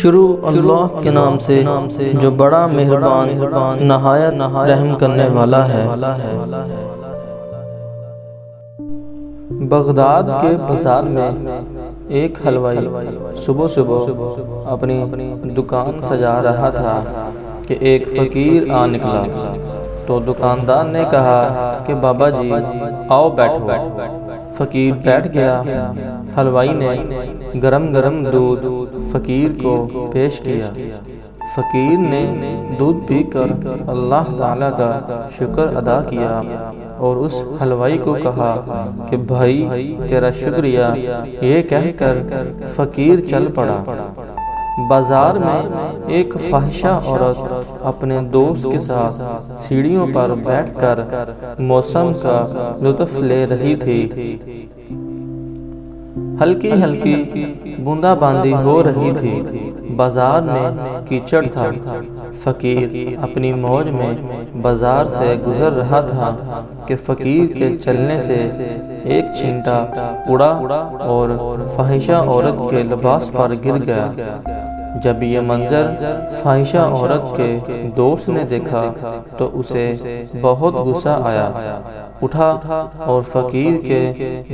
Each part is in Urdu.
شروع اللہ کے نام سے جو بڑا مہربان نہایت رحم کرنے والا ہے۔ بغداد کے بازار میں ایک حلوائی صبح اپنی دکان سجا رہا تھا کہ ایک فقیر آ نکلا تو دکاندار نے کہا کہ بابا جی آؤ بیٹھو۔ فقیر بیٹھ گیا۔ حلوائی نے گرم دودھ فقیر کو پیش کیا۔ فقیر نے دودھ پی کر اللہ تعالیٰ کا شکر ادا کیا اور اس حلوائی کو کہا کہ بھائی تیرا شکریہ، یہ کہہ کر فقیر چل پڑا۔ بازار میں ایک فاحشہ عورت اپنے دوست کے ساتھ سیڑھیوں پر بیٹھ کر موسم کا لطف لے رہی تھی۔ ہلکی بوندا باندی ہو رہی تھی۔ بازار میں کیچڑ تھا۔ فقیر اپنی موج میں بازار سے گزر رہا تھا کہ فقیر کے چلنے سے ایک چھینٹا اڑا اور فاحشہ عورت کے لباس پر گر گیا۔ جب یہ منظر فاحشہ عورت کے دوست نے دیکھا تو اسے بہت غصہ آیا، اٹھا اور فقیر کے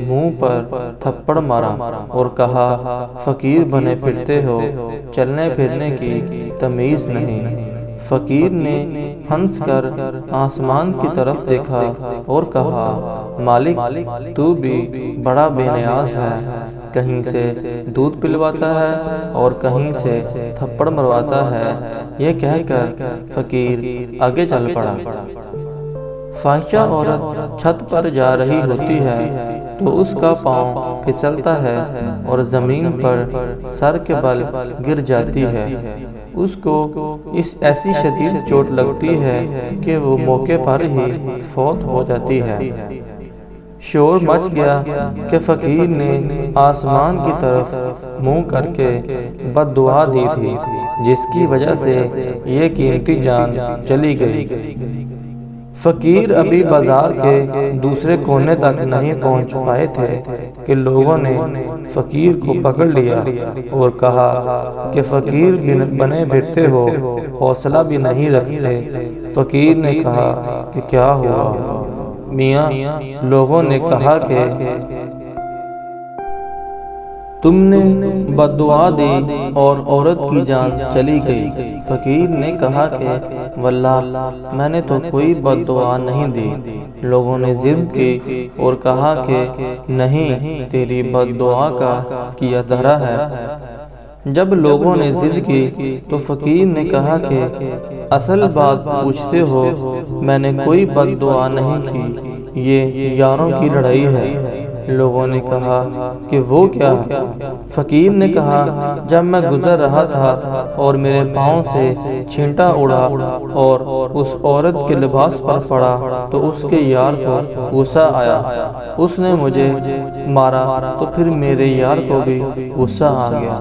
منہ پر تھپڑ مارا اور کہا فقیر بنے پھرتے ہو، چلنے پھرنے کی تمیز نہیں۔ فقیر نے ہنس کر آسمان کی طرف دیکھا اور کہا مالک تو بھی بڑا بے نیاز ہے، کہیں سے دودھ پلواتا ہے اور کہیں سے تھپڑ مرواتا ہے۔ یہ کہہ کر فقیر آگے چل پڑا۔ فاحشہ عورت چھت پر جا رہی ہوتی ہے تو اس کا پاؤں پھسلتا ہے اور زمین پر سر کے بل گر جاتی ہے۔ اس کو ایسی شدید چوٹ لگتی ہے کہ وہ موقع پر ہی فوت ہو جاتی ہے۔ شور مچ گیا کہ فقیر نے آسمان کی طرف منہ کر کے بد دعا دی تھی، جس کی وجہ سے یہ قیمتی جان چلی گئی۔ فقیر ابھی بازار کے دوسرے کونے تک نہیں پہنچ پائے تھے کہ لوگوں نے فقیر کو پکڑ لیا اور کہا کہ فقیر بنے پھرتے ہو، حوصلہ بھی نہیں رکھتے۔ فقیر نے کہا کہ کیا ہوا میاں؟ لوگوں نے کہا کہ تم نے بد دعا دی اور عورت کی جان چلی گئی۔ فقیر نے کہا کہ واللہ میں نے تو کوئی بد دعا نہیں دی۔ لوگوں نے ضد کی اور کہا کہ نہیں، تیری بد دعا کا کیا دھرا ہے۔ جب لوگوں نے ضد کی تو فقیر نے کہا کہ اصل بات پوچھتے ہو، میں نے کوئی بد دعا نہیں کی، یہ یاروں کی لڑائی ہے۔ لوگوں نے کہا کہ وہ کیا؟ فقیر نے کہا جب میں گزر رہا تھا اور میرے پاؤں سے چھینٹا اڑا اور اس عورت کے لباس پر پڑا تو اس کے یار کو غصہ آیا، اس نے مجھے مارا تو پھر میرے یار کو بھی غصہ آ گیا۔